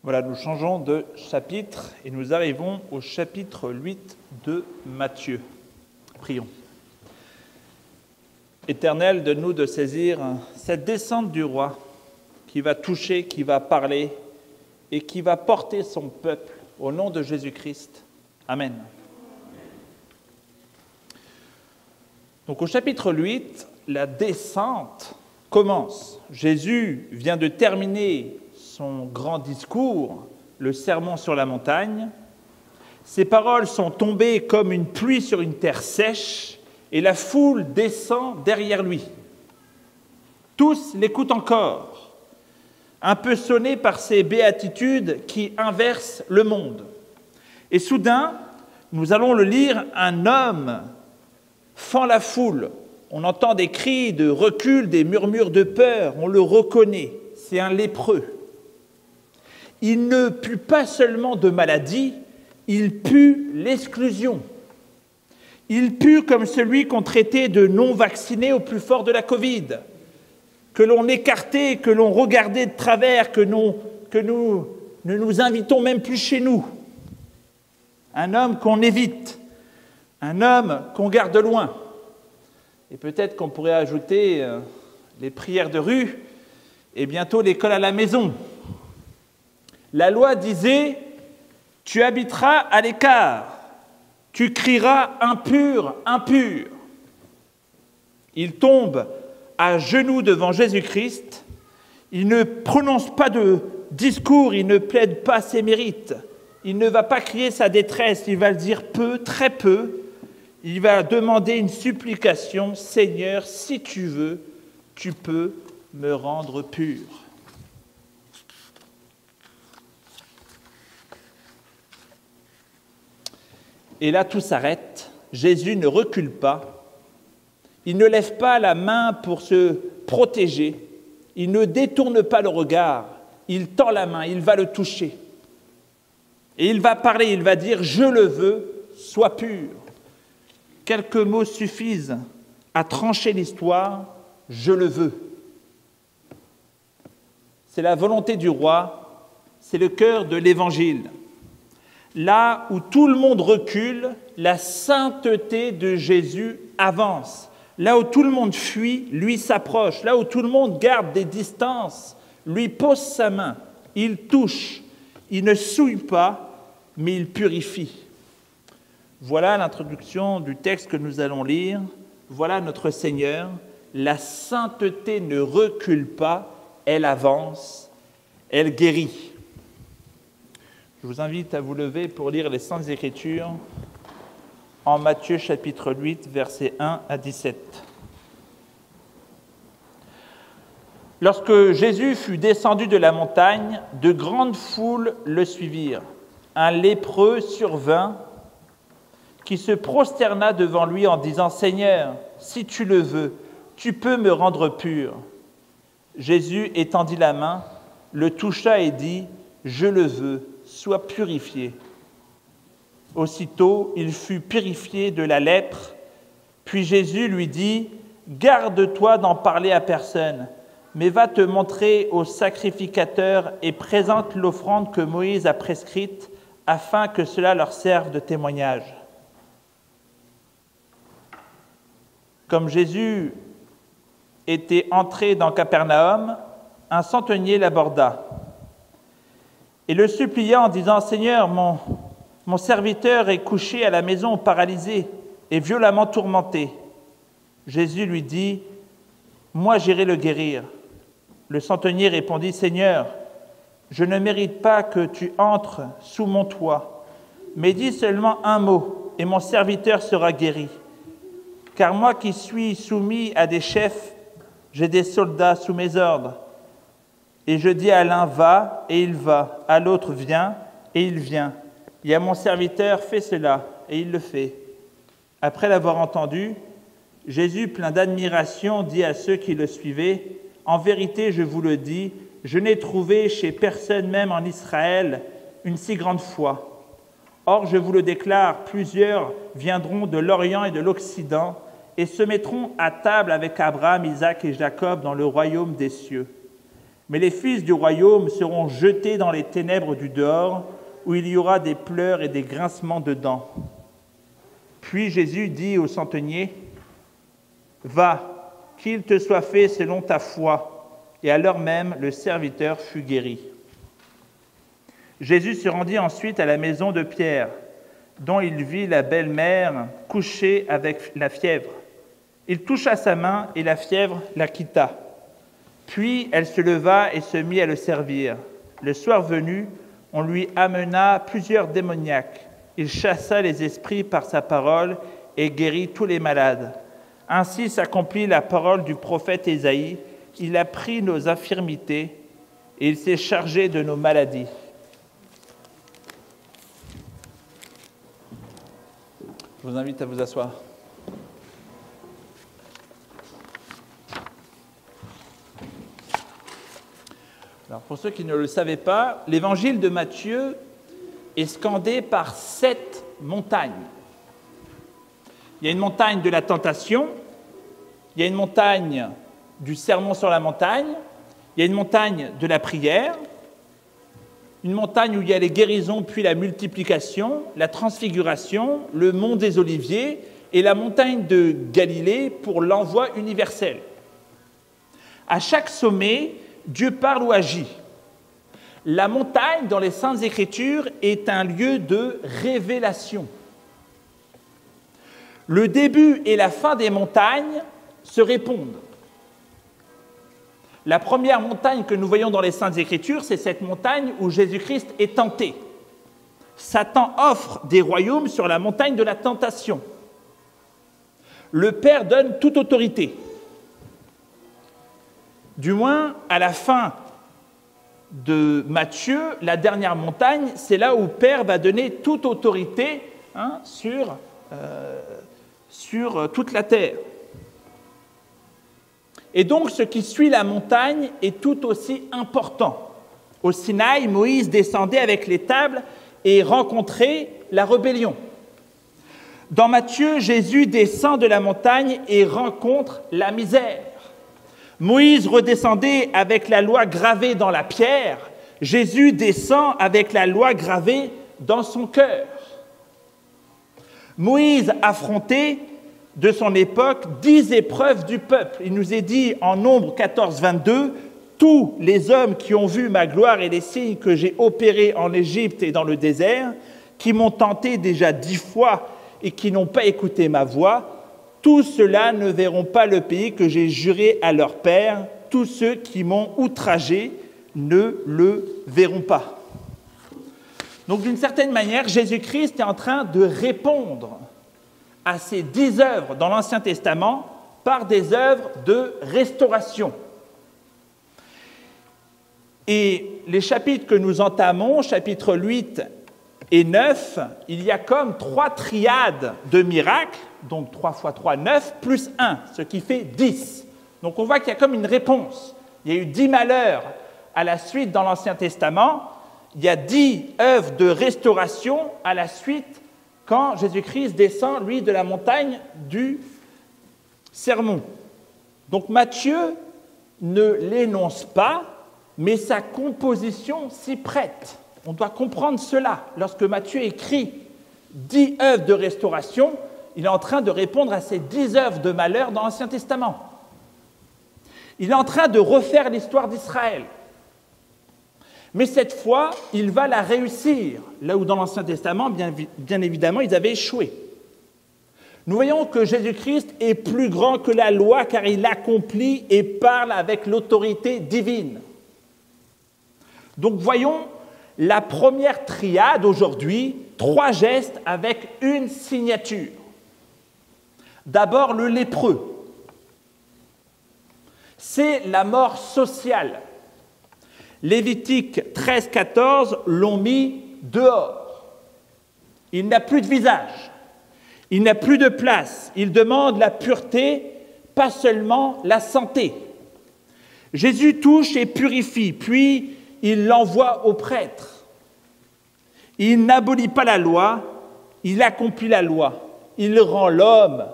Voilà, nous changeons de chapitre et nous arrivons au chapitre 8 de Matthieu. Prions. Éternel, donne-nous de saisir cette descente du roi qui va toucher, qui va parler et qui va porter son peuple au nom de Jésus-Christ. Amen. Donc au chapitre 8, la descente commence. Jésus vient de terminer son grand discours, le sermon sur la montagne. Ses paroles sont tombées comme une pluie sur une terre sèche et la foule descend derrière lui. Tous l'écoutent encore, un peu sonnés par ces béatitudes qui inversent le monde. Et soudain, nous allons le lire, un homme fend la foule. On entend des cris de recul, des murmures de peur, on le reconnaît, c'est un lépreux. Il ne pue pas seulement de maladie, il pue l'exclusion. Il pue comme celui qu'on traitait de non-vacciné au plus fort de la Covid, que l'on écartait, que l'on regardait de travers, que nous ne nous invitons même plus chez nous. Un homme qu'on évite, un homme qu'on garde loin. Et peut-être qu'on pourrait ajouter les prières de rue et bientôt l'école à la maison. La loi disait « Tu habiteras à l'écart, tu crieras impur, impur ». Il tombe à genoux devant Jésus-Christ, il ne prononce pas de discours, il ne plaide pas ses mérites, il ne va pas crier sa détresse, il va le dire peu, très peu, il va demander une supplication « Seigneur, si tu veux, tu peux me rendre pur ». Et là, tout s'arrête. Jésus ne recule pas. Il ne lève pas la main pour se protéger. Il ne détourne pas le regard. Il tend la main, il va le toucher. Et il va parler, il va dire « Je le veux, sois pur ». Quelques mots suffisent à trancher l'histoire « Je le veux ». C'est la volonté du roi, c'est le cœur de l'Évangile. Là où tout le monde recule, la sainteté de Jésus avance. Là où tout le monde fuit, lui s'approche. Là où tout le monde garde des distances, lui pose sa main. Il touche. Il ne souille pas, mais il purifie. Voilà l'introduction du texte que nous allons lire. Voilà notre Seigneur. La sainteté ne recule pas, elle avance, elle guérit. Je vous invite à vous lever pour lire les Saintes Écritures en Matthieu chapitre 8, versets 1 à 17. Lorsque Jésus fut descendu de la montagne, de grandes foules le suivirent. Un lépreux survint qui se prosterna devant lui en disant « Seigneur, si tu le veux, tu peux me rendre pur. » Jésus étendit la main, le toucha et dit « Je le veux. Sois purifié. » Aussitôt, il fut purifié de la lèpre. Puis Jésus lui dit « Garde-toi d'en parler à personne, mais va te montrer au sacrificateur et présente l'offrande que Moïse a prescrite, afin que cela leur serve de témoignage. » Comme Jésus était entré dans Capernaum, un centenier l'aborda et le supplia en disant « Seigneur, mon serviteur est couché à la maison paralysé et violemment tourmenté. » Jésus lui dit « Moi j'irai le guérir. » Le centenier répondit « Seigneur, je ne mérite pas que tu entres sous mon toit, mais dis seulement un mot et mon serviteur sera guéri. Car moi qui suis soumis à des chefs, j'ai des soldats sous mes ordres. Et je dis à l'un, va, et il va. À l'autre, viens, et il vient. Et à mon serviteur, fais cela, et il le fait. Après l'avoir entendu, Jésus, plein d'admiration, dit à ceux qui le suivaient, en vérité, je vous le dis, je n'ai trouvé chez personne, même en Israël, une si grande foi. Or, je vous le déclare, plusieurs viendront de l'Orient et de l'Occident, et se mettront à table avec Abraham, Isaac et Jacob dans le royaume des cieux. Mais les fils du royaume seront jetés dans les ténèbres du dehors, où il y aura des pleurs et des grincements de dents. Puis Jésus dit au centenier, « Va, qu'il te soit fait selon ta foi. » Et à l'heure même, le serviteur fut guéri. Jésus se rendit ensuite à la maison de Pierre, dont il vit la belle-mère couchée avec la fièvre. Il toucha sa main et la fièvre la quitta. Puis elle se leva et se mit à le servir. Le soir venu, on lui amena plusieurs démoniaques. Il chassa les esprits par sa parole et guérit tous les malades. Ainsi s'accomplit la parole du prophète Ésaïe. Il a pris nos infirmités et il s'est chargé de nos maladies. Je vous invite à vous asseoir. Alors, pour ceux qui ne le savaient pas, l'évangile de Matthieu est scandé par 7 montagnes. Il y a une montagne de la tentation, il y a une montagne du sermon sur la montagne, il y a une montagne de la prière, une montagne où il y a les guérisons puis la multiplication, la transfiguration, le mont des Oliviers et la montagne de Galilée pour l'envoi universel. À chaque sommet, Dieu parle ou agit. La montagne, dans les Saintes Écritures, est un lieu de révélation. Le début et la fin des montagnes se répondent. La première montagne que nous voyons dans les Saintes Écritures, c'est cette montagne où Jésus-Christ est tenté. Satan offre des royaumes sur la montagne de la tentation. Le Père donne toute autorité. Du moins, à la fin de Matthieu, la dernière montagne, c'est là où le Père va donner toute autorité sur toute la terre. Et donc, ce qui suit la montagne est tout aussi important. Au Sinaï, Moïse descendait avec les tables et rencontrait la rébellion. Dans Matthieu, Jésus descend de la montagne et rencontre la misère. Moïse redescendait avec la loi gravée dans la pierre. Jésus descend avec la loi gravée dans son cœur. Moïse affrontait de son époque 10 épreuves du peuple. Il nous est dit en Nombre 14, 22, « Tous les hommes qui ont vu ma gloire et les signes que j'ai opérés en Égypte et dans le désert, qui m'ont tenté déjà 10 fois et qui n'ont pas écouté ma voix, tous ceux-là ne verront pas le pays que j'ai juré à leur père. Tous ceux qui m'ont outragé ne le verront pas. » Donc, d'une certaine manière, Jésus-Christ est en train de répondre à ces 10 œuvres dans l'Ancien Testament par des œuvres de restauration. Et les chapitres que nous entamons, chapitres 8 et 9, il y a comme 3 triades de miracles, donc 3 x 3, 9, plus 1, ce qui fait 10. Donc on voit qu'il y a comme une réponse. Il y a eu 10 malheurs à la suite dans l'Ancien Testament, il y a 10 œuvres de restauration à la suite quand Jésus-Christ descend, lui, de la montagne du sermon. Donc Matthieu ne l'énonce pas, mais sa composition s'y prête. On doit comprendre cela. Lorsque Matthieu écrit 10 œuvres de restauration, il est en train de répondre à ces 10 œuvres de malheur dans l'Ancien Testament. Il est en train de refaire l'histoire d'Israël. Mais cette fois, il va la réussir, là où dans l'Ancien Testament, bien évidemment, ils avaient échoué. Nous voyons que Jésus-Christ est plus grand que la loi, car il accomplit et parle avec l'autorité divine. Donc voyons la première triade aujourd'hui, 3 gestes avec une signature. D'abord, le lépreux. C'est la mort sociale. Lévitique 13, 14 l'ont mis dehors. Il n'a plus de visage, il n'a plus de place, il demande la pureté, pas seulement la santé. Jésus touche et purifie, puis il l'envoie au prêtre. Il n'abolit pas la loi, il accomplit la loi. Il rend l'homme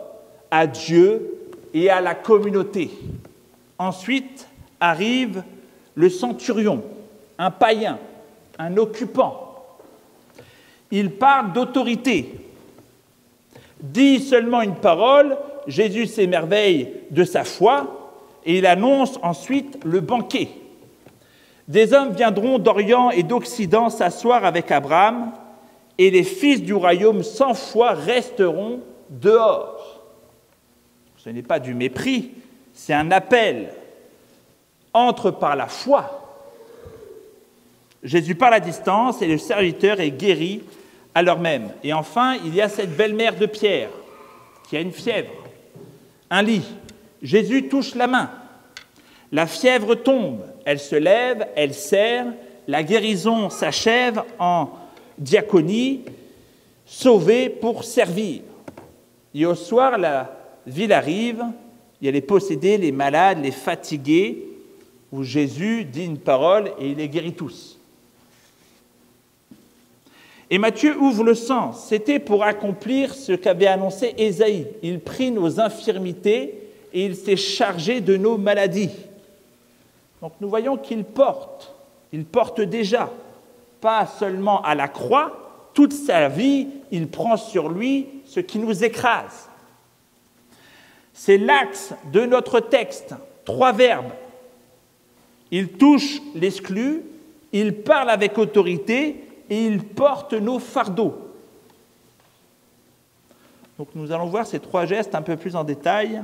à Dieu et à la communauté. Ensuite arrive le centurion, un païen, un occupant. Il parle d'autorité. Dit seulement une parole, Jésus s'émerveille de sa foi et il annonce ensuite le banquet. Des hommes viendront d'Orient et d'Occident s'asseoir avec Abraham et les fils du royaume sans foi resteront dehors. Ce n'est pas du mépris, c'est un appel. Entre par la foi. Jésus parle à distance et le serviteur est guéri à l'heure même. Et enfin, il y a cette belle-mère de Pierre qui a une fièvre, un lit. Jésus touche la main. La fièvre tombe, elle se lève, elle serre, la guérison s'achève en diaconie, sauvée pour servir. Et au soir, la ville arrive, il y a les possédés, les malades, les fatigués, où Jésus dit une parole et il les guérit tous. Et Matthieu ouvre le sens. C'était pour accomplir ce qu'avait annoncé Ésaïe. Il prit nos infirmités et il s'est chargé de nos maladies. Donc nous voyons qu'il porte déjà, pas seulement à la croix, toute sa vie, il prend sur lui ce qui nous écrase. C'est l'axe de notre texte, 3 verbes. Il touche l'exclu, il parle avec autorité et il porte nos fardeaux. Donc nous allons voir ces 3 gestes un peu plus en détail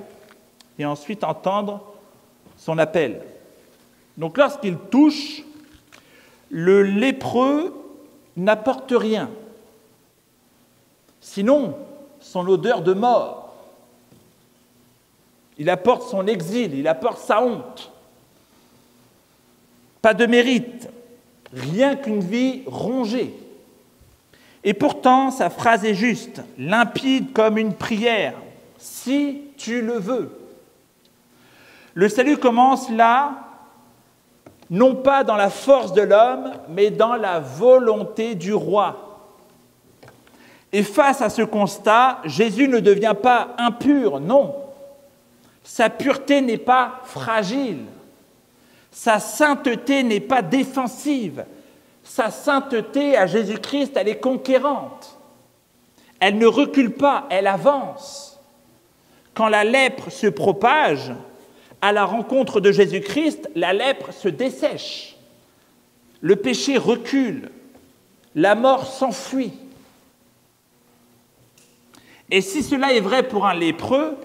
et ensuite entendre son appel. Donc lorsqu'il touche, le lépreux n'apporte rien, sinon son odeur de mort. Il apporte son exil, il apporte sa honte. Pas de mérite, rien qu'une vie rongée. Et pourtant, sa phrase est juste, limpide comme une prière, si tu le veux. Le salut commence là, non pas dans la force de l'homme, mais dans la volonté du roi. Et face à ce constat, Jésus ne devient pas impur, non. Sa pureté n'est pas fragile. Sa sainteté n'est pas défensive. Sa sainteté à Jésus-Christ, elle est conquérante. Elle ne recule pas, elle avance. Quand la lèpre se propage, à la rencontre de Jésus-Christ, la lèpre se dessèche. Le péché recule. La mort s'enfuit. Et si cela est vrai pour un lépreux,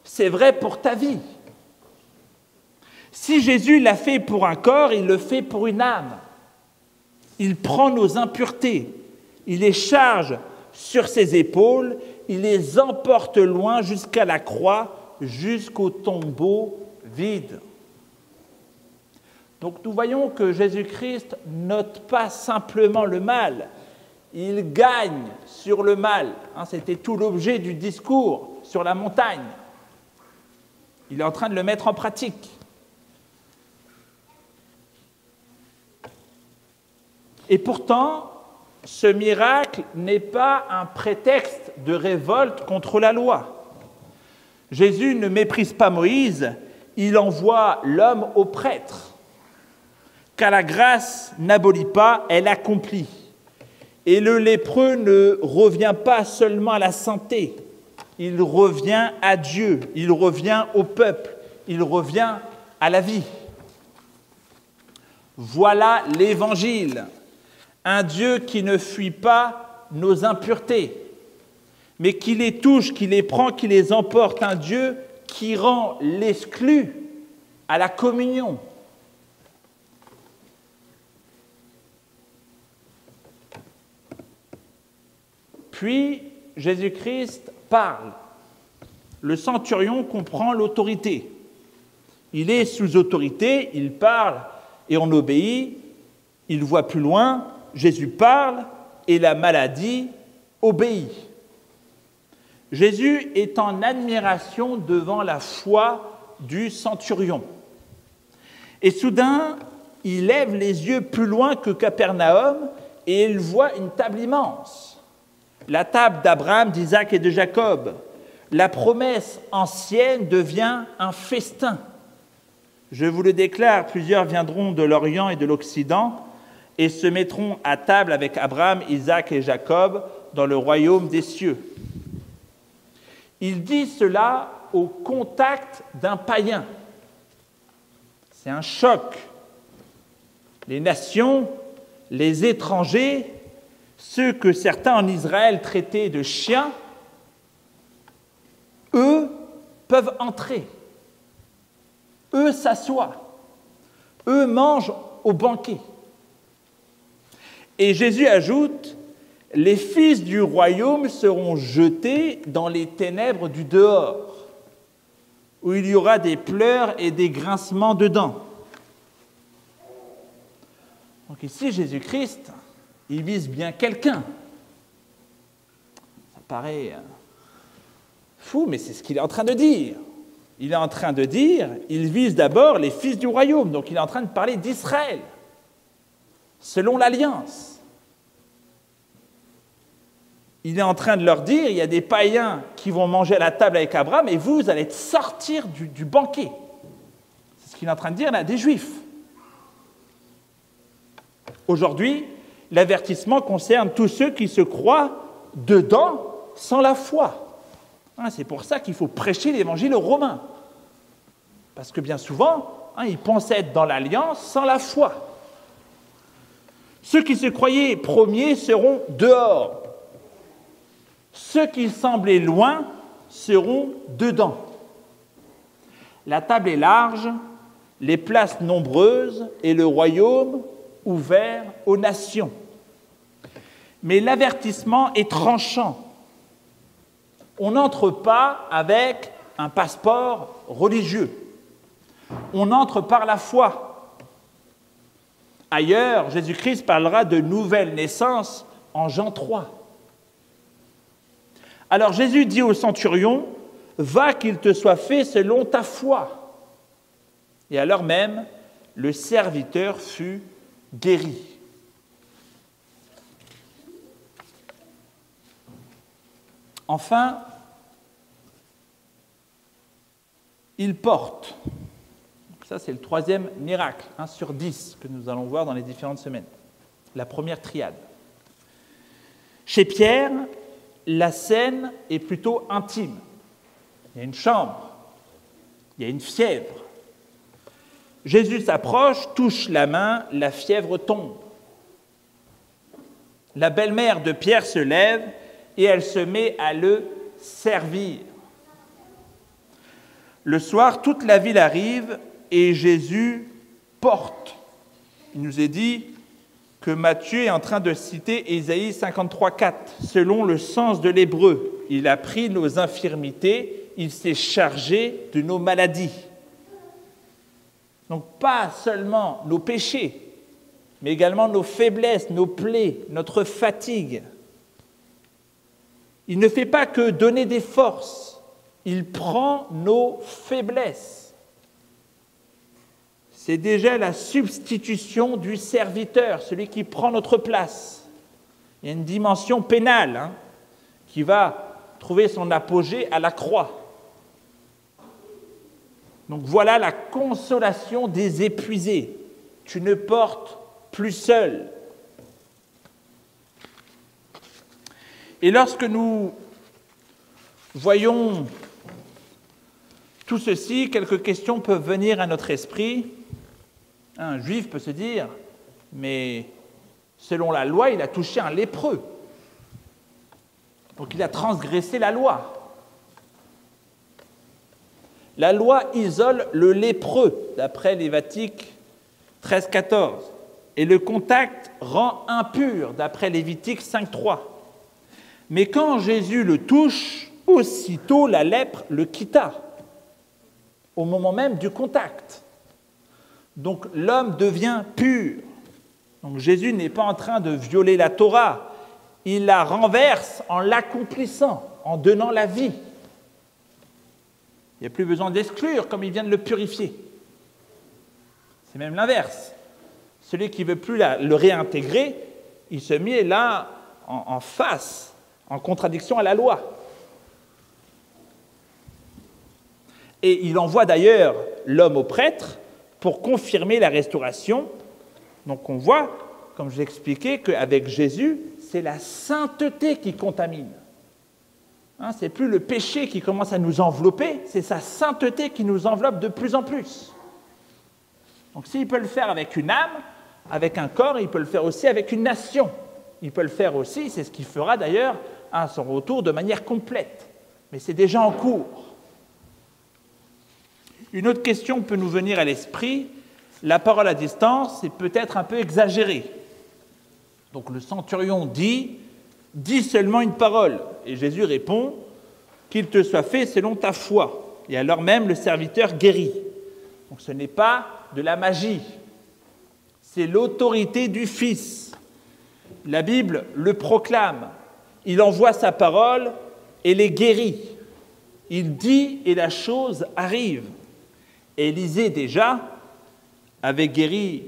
c'est vrai pour ta vie. Si Jésus l'a fait pour un corps, il le fait pour une âme. Il prend nos impuretés, il les charge sur ses épaules, il les emporte loin jusqu'à la croix, jusqu'au tombeau vide. Donc nous voyons que Jésus-Christ n'ôte pas simplement le mal, il gagne sur le mal. C'était tout l'objet du discours sur la montagne. Il est en train de le mettre en pratique. Et pourtant, ce miracle n'est pas un prétexte de révolte contre la loi. Jésus ne méprise pas Moïse, il envoie l'homme au prêtre. Car la grâce n'abolit pas, elle accomplit. Et le lépreux ne revient pas seulement à la santé, il revient à Dieu, il revient au peuple, il revient à la vie. Voilà l'Évangile. Un Dieu qui ne fuit pas nos impuretés, mais qui les touche, qui les prend, qui les emporte. Un Dieu qui rend l'exclu à la communion. Puis, Jésus-Christ parle. Le centurion comprend l'autorité. Il est sous autorité, il parle et on obéit. Il voit plus loin. Jésus parle et la maladie obéit. Jésus est en admiration devant la foi du centurion. Et soudain, il lève les yeux plus loin que Capernaum et il voit une table immense. La table d'Abraham, d'Isaac et de Jacob. La promesse ancienne devient un festin. Je vous le déclare, plusieurs viendront de l'Orient et de l'Occident et se mettront à table avec Abraham, Isaac et Jacob dans le royaume des cieux. Il dit cela au contact d'un païen. C'est un choc. Les nations, les étrangers, ceux que certains en Israël traitaient de chiens, eux peuvent entrer. Eux s'assoient. Eux mangent au banquet. Et Jésus ajoute, « Les fils du royaume seront jetés dans les ténèbres du dehors, où il y aura des pleurs et des grincements de dents. » Donc ici, Jésus-Christ, il vise bien quelqu'un. Ça paraît fou, mais c'est ce qu'il est en train de dire. Il est en train de dire, il vise d'abord les fils du royaume, donc il est en train de parler d'Israël, selon l'Alliance. Il est en train de leur dire, il y a des païens qui vont manger à la table avec Abraham, et vous allez sortir du banquet. C'est ce qu'il est en train de dire là, des Juifs. Aujourd'hui, l'avertissement concerne tous ceux qui se croient dedans sans la foi. C'est pour ça qu'il faut prêcher l'évangile aux Romains. Parce que bien souvent, ils pensent être dans l'alliance sans la foi. Ceux qui se croyaient premiers seront dehors. Ceux qui semblaient loin seront dedans. La table est large, les places nombreuses et le royaume ouvert aux nations. Mais l'avertissement est tranchant. On n'entre pas avec un passeport religieux. On entre par la foi. Ailleurs, Jésus-Christ parlera de nouvelle naissance en Jean 3. Alors Jésus dit au centurion, « Va qu'il te soit fait selon ta foi. » Et alors même, le serviteur fut guéri. Enfin, il porte. Ça, c'est le troisième miracle, 1 sur 10, que nous allons voir dans les différentes semaines. La première triade. Chez Pierre, la scène est plutôt intime. Il y a une chambre, il y a une fièvre. Jésus s'approche, touche la main, la fièvre tombe. La belle-mère de Pierre se lève et elle se met à le servir. Le soir, toute la ville arrive et Jésus porte. Il nous est dit que Matthieu est en train de citer Ésaïe 53,4, selon le sens de l'hébreu. Il a pris nos infirmités, il s'est chargé de nos maladies. Donc pas seulement nos péchés, mais également nos faiblesses, nos plaies, notre fatigue. Il ne fait pas que donner des forces, il prend nos faiblesses. C'est déjà la substitution du serviteur, celui qui prend notre place. Il y a une dimension pénale qui va trouver son apogée à la croix. Donc voilà la consolation des épuisés. Tu ne portes plus seul. Et lorsque nous voyons tout ceci, quelques questions peuvent venir à notre esprit. Un juif peut se dire, mais selon la loi, il a touché un lépreux. Donc il a transgressé la loi. La loi isole le lépreux, d'après Lévitique 13,14. Et le contact rend impur, d'après Lévitique 5,3. Mais quand Jésus le touche, aussitôt la lèpre le quitta, au moment même du contact. Donc l'homme devient pur. Donc Jésus n'est pas en train de violer la Torah, il la renverse en l'accomplissant, en donnant la vie. Il n'y a plus besoin d'exclure comme il vient de le purifier. C'est même l'inverse. Celui qui ne veut plus le réintégrer, il se met là en face, en contradiction à la loi. Et il envoie d'ailleurs l'homme au prêtre pour confirmer la restauration. Donc on voit, comme je l'ai expliqué, qu'avec Jésus, c'est la sainteté qui contamine. Ce n'est plus le péché qui commence à nous envelopper, c'est sa sainteté qui nous enveloppe de plus en plus. Donc s'il peut le faire avec une âme, avec un corps, il peut le faire aussi avec une nation. Il peut le faire aussi, c'est ce qu'il fera d'ailleurs à son retour de manière complète. Mais c'est déjà en cours. Une autre question peut nous venir à l'esprit. La parole à distance est peut-être un peu exagérée. Donc le centurion dit « Dis seulement une parole ». Et Jésus répond « Qu'il te soit fait selon ta foi ». Et alors même le serviteur guérit. Donc ce n'est pas de la magie. C'est l'autorité du Fils. La Bible le proclame. Il envoie sa parole et les guérit. Il dit et la chose arrive. Élisée déjà avait guéri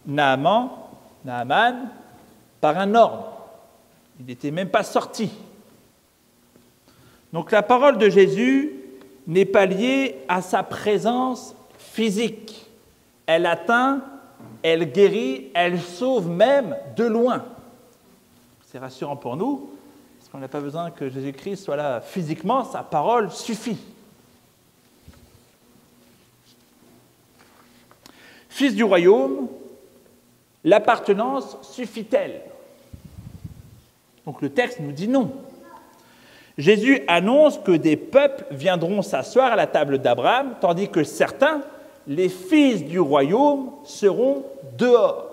Naaman par un ordre. Il n'était même pas sorti. Donc la parole de Jésus n'est pas liée à sa présence physique. Elle atteint, elle guérit, elle sauve même de loin. C'est rassurant pour nous, parce qu'on n'a pas besoin que Jésus-Christ soit là physiquement, sa parole suffit. Fils du royaume, l'appartenance suffit-elle? Donc le texte nous dit non. Jésus annonce que des peuples viendront s'asseoir à la table d'Abraham, tandis que certains, les fils du royaume, seront dehors.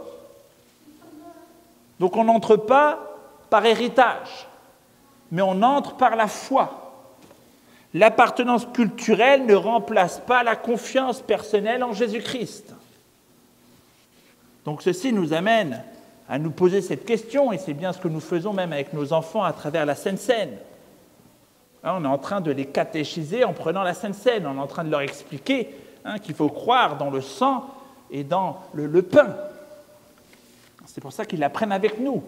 Donc on n'entre pas par héritage, mais on entre par la foi. L'appartenance culturelle ne remplace pas la confiance personnelle en Jésus-Christ. Donc ceci nous amène à nous poser cette question, et c'est bien ce que nous faisons même avec nos enfants à travers la Sainte Seine. On est en train de les catéchiser en prenant la Sainte Seine, on est en train de leur expliquer qu'il faut croire dans le sang et dans le pain. C'est pour ça qu'ils l'apprennent avec nous.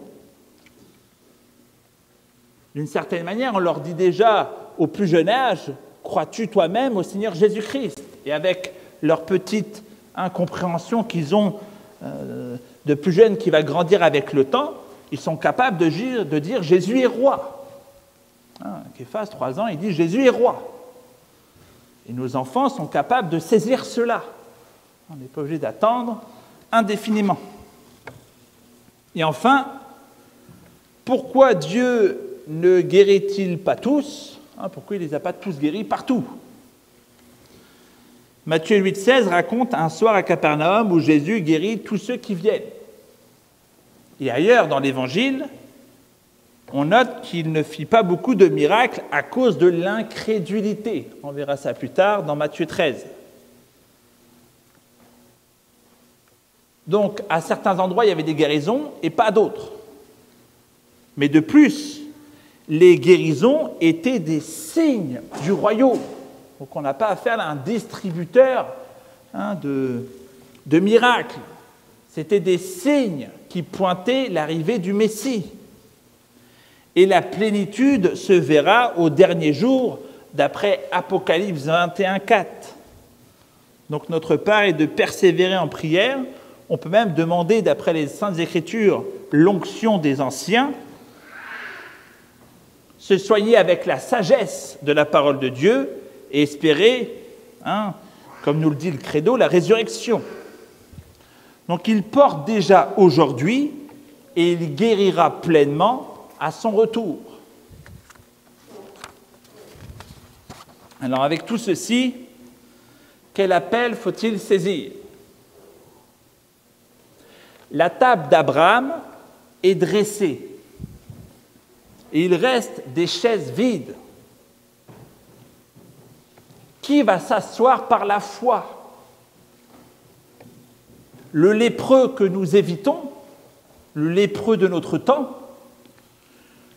D'une certaine manière, on leur dit déjà au plus jeune âge, crois-tu toi-même au Seigneur Jésus-Christ? Et avec leur petite incompréhension qu'ils ont de plus jeune qui va grandir avec le temps, ils sont capables de dire Jésus est roi. Képhas, 3 ans, il dit Jésus est roi. Et nos enfants sont capables de saisir cela. On n'est pas obligé d'attendre indéfiniment. Et enfin, pourquoi Dieu ne guérit-il pas tous? Pourquoi il ne les a pas tous guéris partout? Matthieu 8,16 raconte un soir à Capernaum où Jésus guérit tous ceux qui viennent. Et ailleurs dans l'Évangile, on note qu'il ne fit pas beaucoup de miracles à cause de l'incrédulité. On verra ça plus tard dans Matthieu 13. Donc, à certains endroits, il y avait des guérisons et pas d'autres. Mais de plus, les guérisons étaient des signes du royaume. Donc, on n'a pas affaire à un distributeur de miracles. C'était des signes qui pointaient l'arrivée du Messie. Et la plénitude se verra au dernier jour, d'après Apocalypse 21,4. Donc notre part est de persévérer en prière. On peut même demander, d'après les Saintes Écritures, l'onction des anciens, se soigner avec la sagesse de la parole de Dieu et espérer, comme nous le dit le credo, la résurrection. Donc il porte déjà aujourd'hui et il guérira pleinement à son retour. Alors avec tout ceci, quel appel faut-il saisir? La table d'Abraham est dressée et il reste des chaises vides. Qui va s'asseoir par la foi? Le lépreux que nous évitons, le lépreux de notre temps,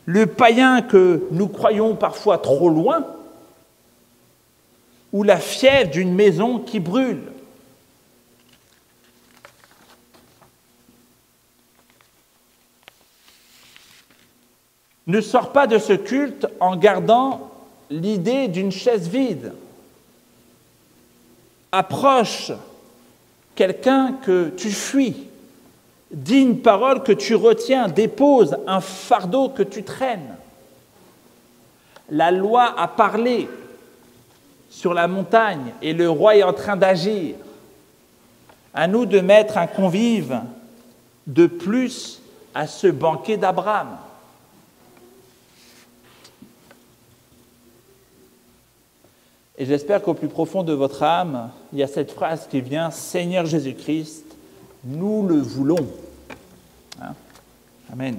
le païen que nous croyons parfois trop loin, ou la fièvre d'une maison qui brûle. Ne sors pas de ce culte en gardant l'idée d'une chaise vide. Approche quelqu'un que tu fuis, dis une parole que tu retiens, dépose un fardeau que tu traînes. La loi a parlé sur la montagne et le roi est en train d'agir. À nous de mettre un convive de plus à ce banquet d'Abraham. Et j'espère qu'au plus profond de votre âme, il y a cette phrase qui vient « Seigneur Jésus-Christ, nous le voulons ». Amen.